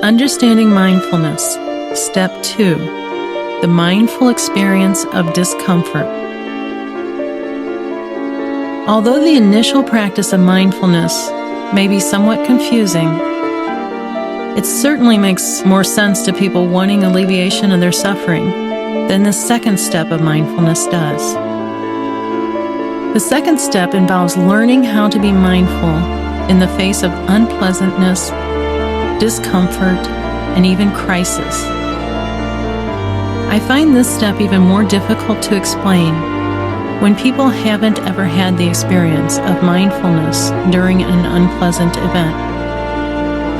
Understanding mindfulness. Step 2. The mindful experience of discomfort. Although the initial practice of mindfulness may be somewhat confusing, it certainly makes more sense to people wanting alleviation of their suffering than the second step of mindfulness does. The second step involves learning how to be mindful in the face of unpleasantness, discomfort, and even crisis. I find this step even more difficult to explain when people haven't ever had the experience of mindfulness during an unpleasant event.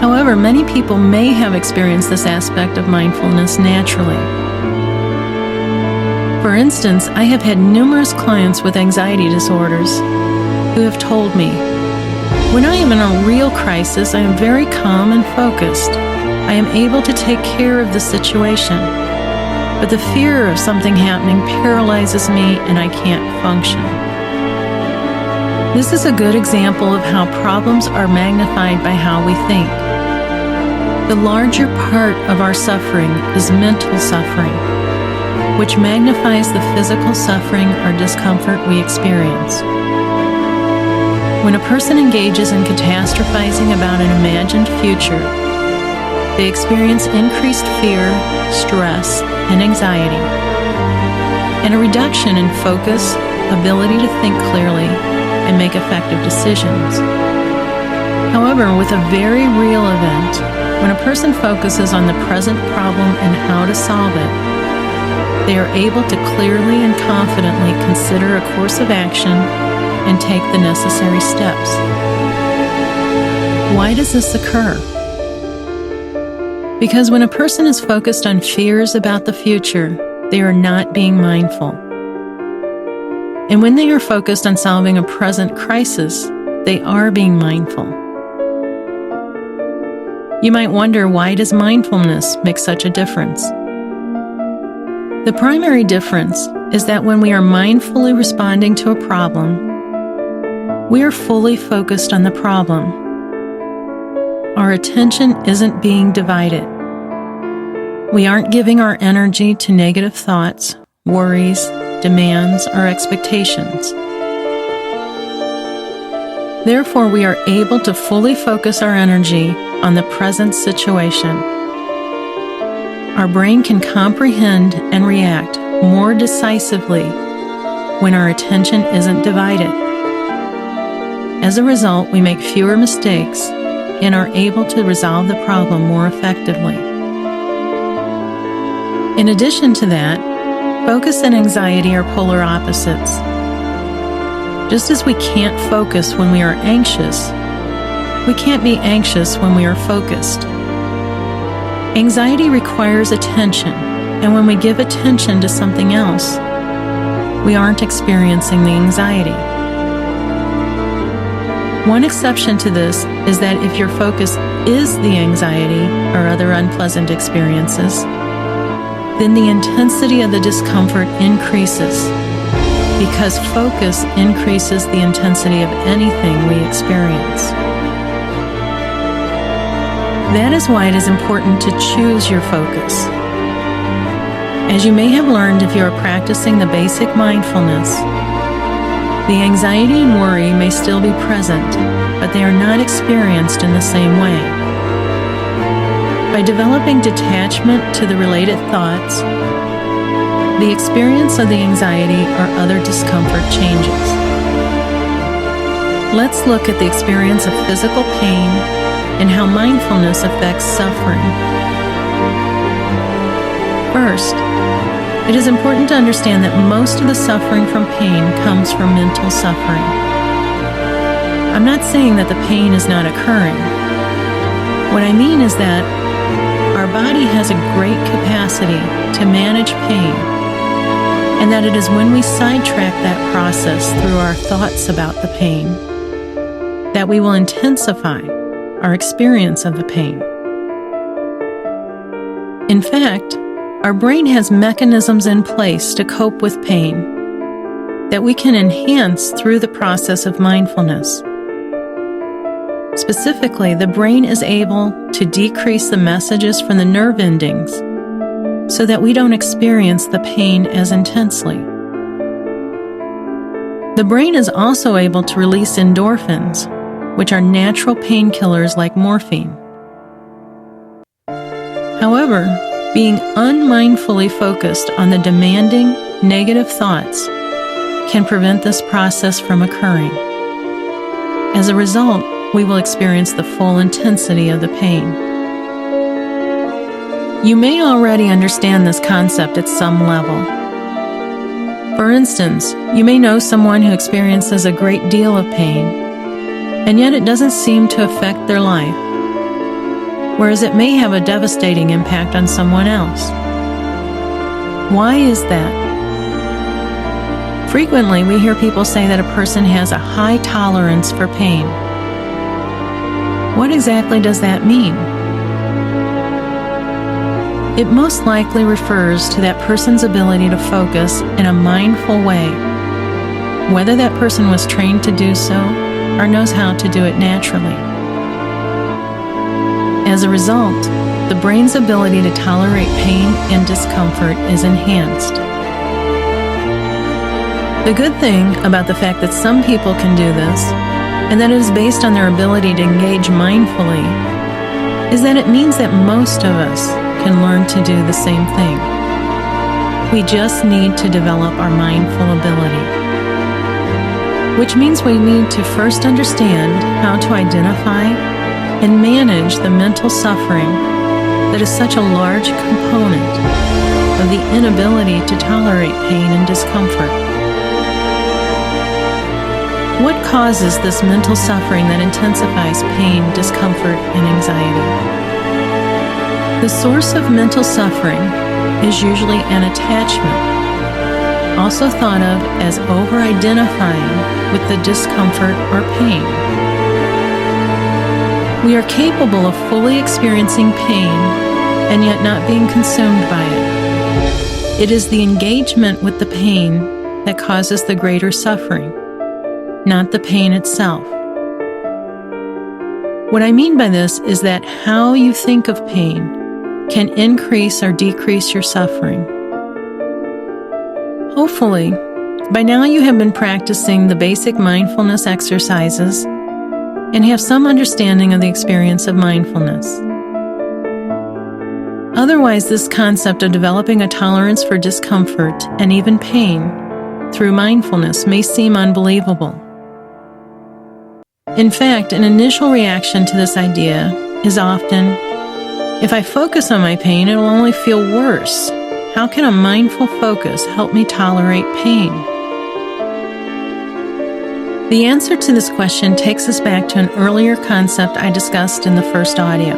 However, many people may have experienced this aspect of mindfulness naturally. For instance, I have had numerous clients with anxiety disorders who have told me, "When I am in a real crisis, I am very calm and focused. I am able to take care of the situation. But the fear of something happening paralyzes me and I can't function." This is a good example of how problems are magnified by how we think. The larger part of our suffering is mental suffering, which magnifies the physical suffering or discomfort we experience. When a person engages in catastrophizing about an imagined future, they experience increased fear, stress, and anxiety, and a reduction in focus, ability to think clearly, and make effective decisions. However, with a very real event, when a person focuses on the present problem and how to solve it, they are able to clearly and confidently consider a course of action and take the necessary steps. Why does this occur? Because when a person is focused on fears about the future, they are not being mindful. And when they are focused on solving a present crisis, they are being mindful. You might wonder, why does mindfulness make such a difference? The primary difference is that when we are mindfully responding to a problem, we are fully focused on the problem. Our attention isn't being divided. We aren't giving our energy to negative thoughts, worries, demands, or expectations. Therefore, we are able to fully focus our energy on the present situation. Our brain can comprehend and react more decisively when our attention isn't divided. As a result, we make fewer mistakes and are able to resolve the problem more effectively. In addition to that, focus and anxiety are polar opposites. Just as we can't focus when we are anxious, we can't be anxious when we are focused. Anxiety requires attention, and when we give attention to something else, we aren't experiencing the anxiety. One exception to this is that if your focus is the anxiety or other unpleasant experiences, then the intensity of the discomfort increases, because focus increases the intensity of anything we experience. That is why it is important to choose your focus. As you may have learned if you are practicing the basic mindfulness, the anxiety and worry may still be present, but they are not experienced in the same way. By developing detachment to the related thoughts, the experience of the anxiety or other discomfort changes. Let's look at the experience of physical pain and how mindfulness affects suffering. First, it is important to understand that most of the suffering from pain comes from mental suffering. I'm not saying that the pain is not occurring. What I mean is that our body has a great capacity to manage pain, and that it is when we sidetrack that process through our thoughts about the pain that we will intensify our experience of the pain. In fact, our brain has mechanisms in place to cope with pain that we can enhance through the process of mindfulness. Specifically, the brain is able to decrease the messages from the nerve endings so that we don't experience the pain as intensely. The brain is also able to release endorphins, which are natural painkillers like morphine. However, being unmindfully focused on the demanding, negative thoughts can prevent this process from occurring. As a result, we will experience the full intensity of the pain. You may already understand this concept at some level. For instance, you may know someone who experiences a great deal of pain, and yet it doesn't seem to affect their life, whereas it may have a devastating impact on someone else. Why is that? Frequently, we hear people say that a person has a high tolerance for pain. What exactly does that mean? It most likely refers to that person's ability to focus in a mindful way, whether that person was trained to do so or knows how to do it naturally. As a result, the brain's ability to tolerate pain and discomfort is enhanced. The good thing about the fact that some people can do this, and that it is based on their ability to engage mindfully, is that it means that most of us can learn to do the same thing. We just need to develop our mindful ability, which means we need to first understand how to identify and manage the mental suffering that is such a large component of the inability to tolerate pain and discomfort. What causes this mental suffering that intensifies pain, discomfort, and anxiety? The source of mental suffering is usually an attachment, also thought of as over-identifying with the discomfort or pain. We are capable of fully experiencing pain and yet not being consumed by it. It is the engagement with the pain that causes the greater suffering, not the pain itself. What I mean by this is that how you think of pain can increase or decrease your suffering. Hopefully, by now you have been practicing the basic mindfulness exercises and have some understanding of the experience of mindfulness. Otherwise, this concept of developing a tolerance for discomfort and even pain through mindfulness may seem unbelievable. In fact, an initial reaction to this idea is often, if I focus on my pain, it will only feel worse. How can a mindful focus help me tolerate pain? The answer to this question takes us back to an earlier concept I discussed in the first audio.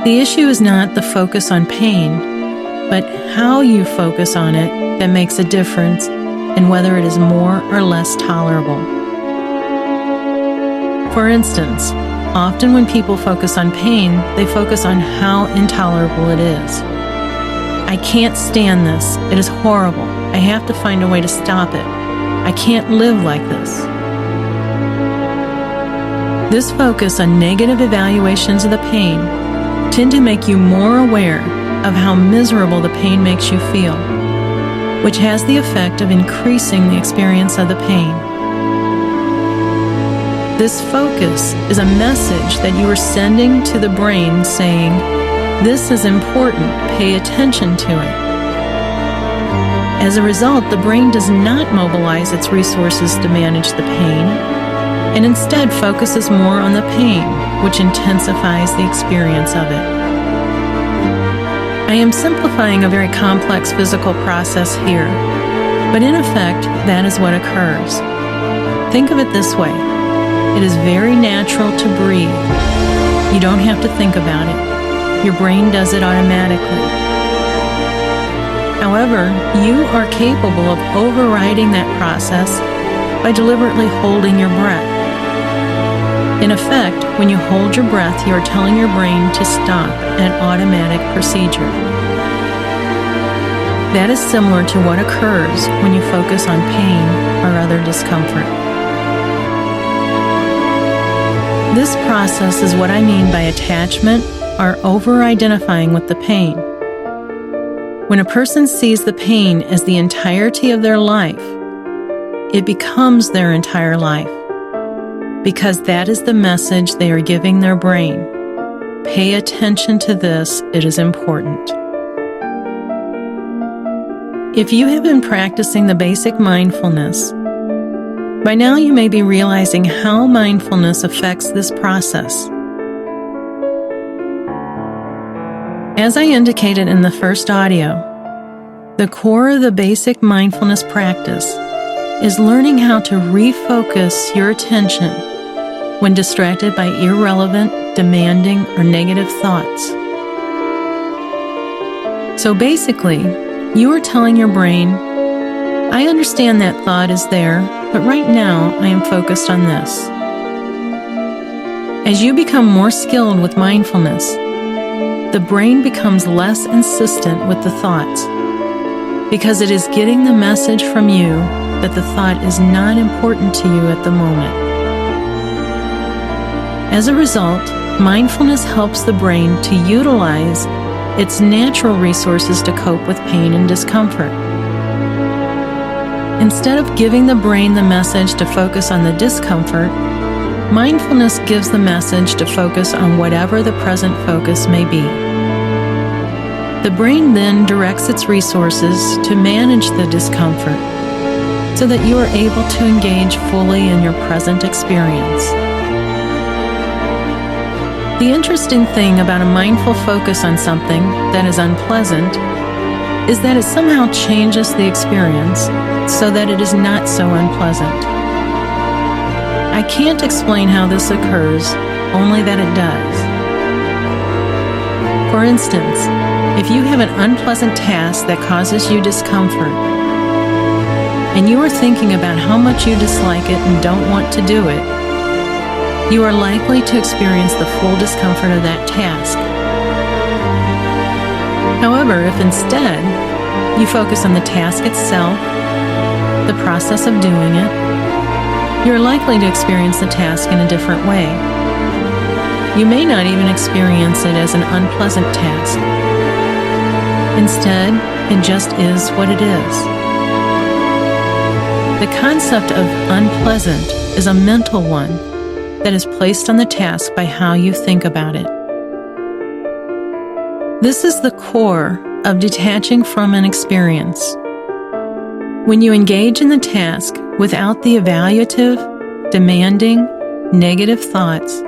The issue is not the focus on pain, but how you focus on it that makes a difference in whether it is more or less tolerable. For instance, often when people focus on pain, they focus on how intolerable it is. I can't stand this. It is horrible. I have to find a way to stop it. I can't live like this. This focus on negative evaluations of the pain tend to make you more aware of how miserable the pain makes you feel, which has the effect of increasing the experience of the pain. This focus is a message that you are sending to the brain saying, "This is important, pay attention to it." As a result, the brain does not mobilize its resources to manage the pain, and instead focuses more on the pain, which intensifies the experience of it. I am simplifying a very complex physical process here, but in effect, that is what occurs. Think of it this way. It is very natural to breathe. You don't have to think about it. Your brain does it automatically. However, you are capable of overriding that process by deliberately holding your breath. In effect, when you hold your breath, you are telling your brain to stop, an automatic procedure. That is similar to what occurs when you focus on pain or other discomfort. This process is what I mean by attachment or over-identifying with the pain. When a person sees the pain as the entirety of their life, it becomes their entire life, because that is the message they are giving their brain. Pay attention to this, it is important. If you have been practicing the basic mindfulness, by now you may be realizing how mindfulness affects this process. As I indicated in the first audio, the core of the basic mindfulness practice is learning how to refocus your attention when distracted by irrelevant, demanding, or negative thoughts. So basically, you are telling your brain, I understand that thought is there, but right now I am focused on this. As you become more skilled with mindfulness, the brain becomes less insistent with the thoughts, because it is getting the message from you that the thought is not important to you at the moment. As a result, mindfulness helps the brain to utilize its natural resources to cope with pain and discomfort. Instead of giving the brain the message to focus on the discomfort, mindfulness gives the message to focus on whatever the present focus may be. The brain then directs its resources to manage the discomfort so that you are able to engage fully in your present experience. The interesting thing about a mindful focus on something that is unpleasant is that it somehow changes the experience so that it is not so unpleasant. I can't explain how this occurs, only that it does. For instance, if you have an unpleasant task that causes you discomfort, and you are thinking about how much you dislike it and don't want to do it, you are likely to experience the full discomfort of that task. However, if instead you focus on the task itself, the process of doing it, you're likely to experience the task in a different way. You may not even experience it as an unpleasant task. Instead, it just is what it is. The concept of unpleasant is a mental one that is placed on the task by how you think about it. This is the core of detaching from an experience. When you engage in the task without the evaluative, demanding, negative thoughts,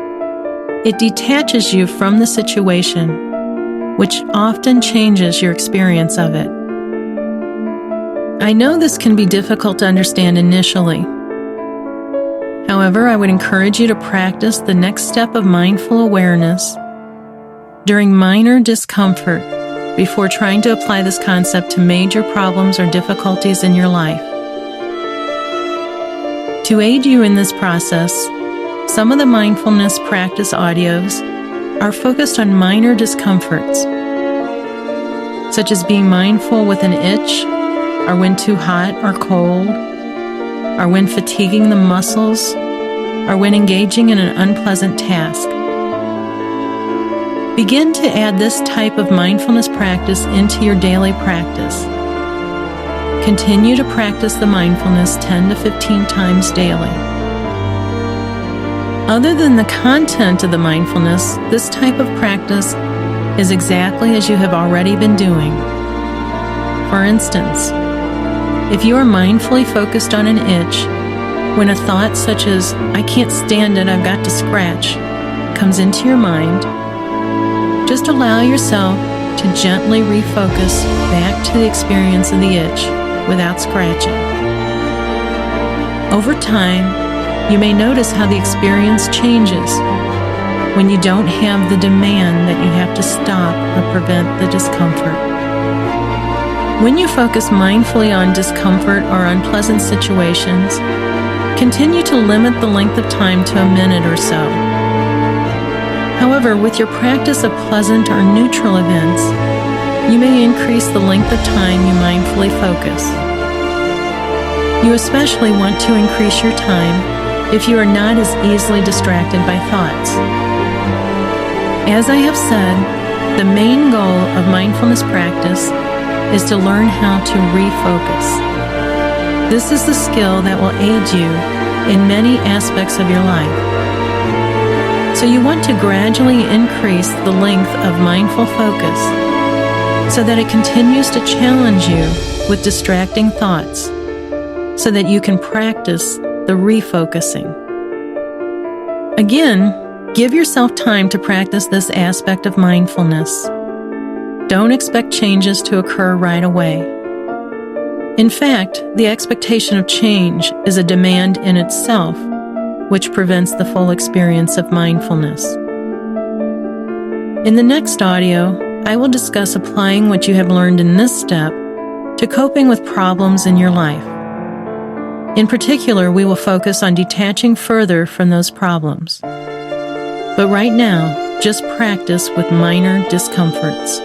it detaches you from the situation, which often changes your experience of it. I know this can be difficult to understand initially. However, I would encourage you to practice the next step of mindful awareness during minor discomfort before trying to apply this concept to major problems or difficulties in your life. To aid you in this process, some of the mindfulness practice audios are focused on minor discomforts, such as being mindful with an itch, or when too hot or cold, or when fatiguing the muscles, or when engaging in an unpleasant task. Begin to add this type of mindfulness practice into your daily practice. Continue to practice the mindfulness 10 to 15 times daily. Other than the content of the mindfulness, this type of practice is exactly as you have already been doing. For instance, if you are mindfully focused on an itch, when a thought such as, I can't stand it, I've got to scratch, comes into your mind, just allow yourself to gently refocus back to the experience of the itch without scratching. Over time, you may notice how the experience changes when you don't have the demand that you have to stop or prevent the discomfort. When you focus mindfully on discomfort or unpleasant situations, continue to limit the length of time to a minute or so. However, with your practice of pleasant or neutral events, you may increase the length of time you mindfully focus. You especially want to increase your time if you are not as easily distracted by thoughts. As I have said, the main goal of mindfulness practice is to learn how to refocus. This is the skill that will aid you in many aspects of your life. So you want to gradually increase the length of mindful focus so that it continues to challenge you with distracting thoughts, so that you can practice the refocusing. Again, give yourself time to practice this aspect of mindfulness. Don't expect changes to occur right away. In fact, the expectation of change is a demand in itself, which prevents the full experience of mindfulness. In the next audio, I will discuss applying what you have learned in this step to coping with problems in your life. In particular, we will focus on detaching further from those problems. But right now, just practice with minor discomforts.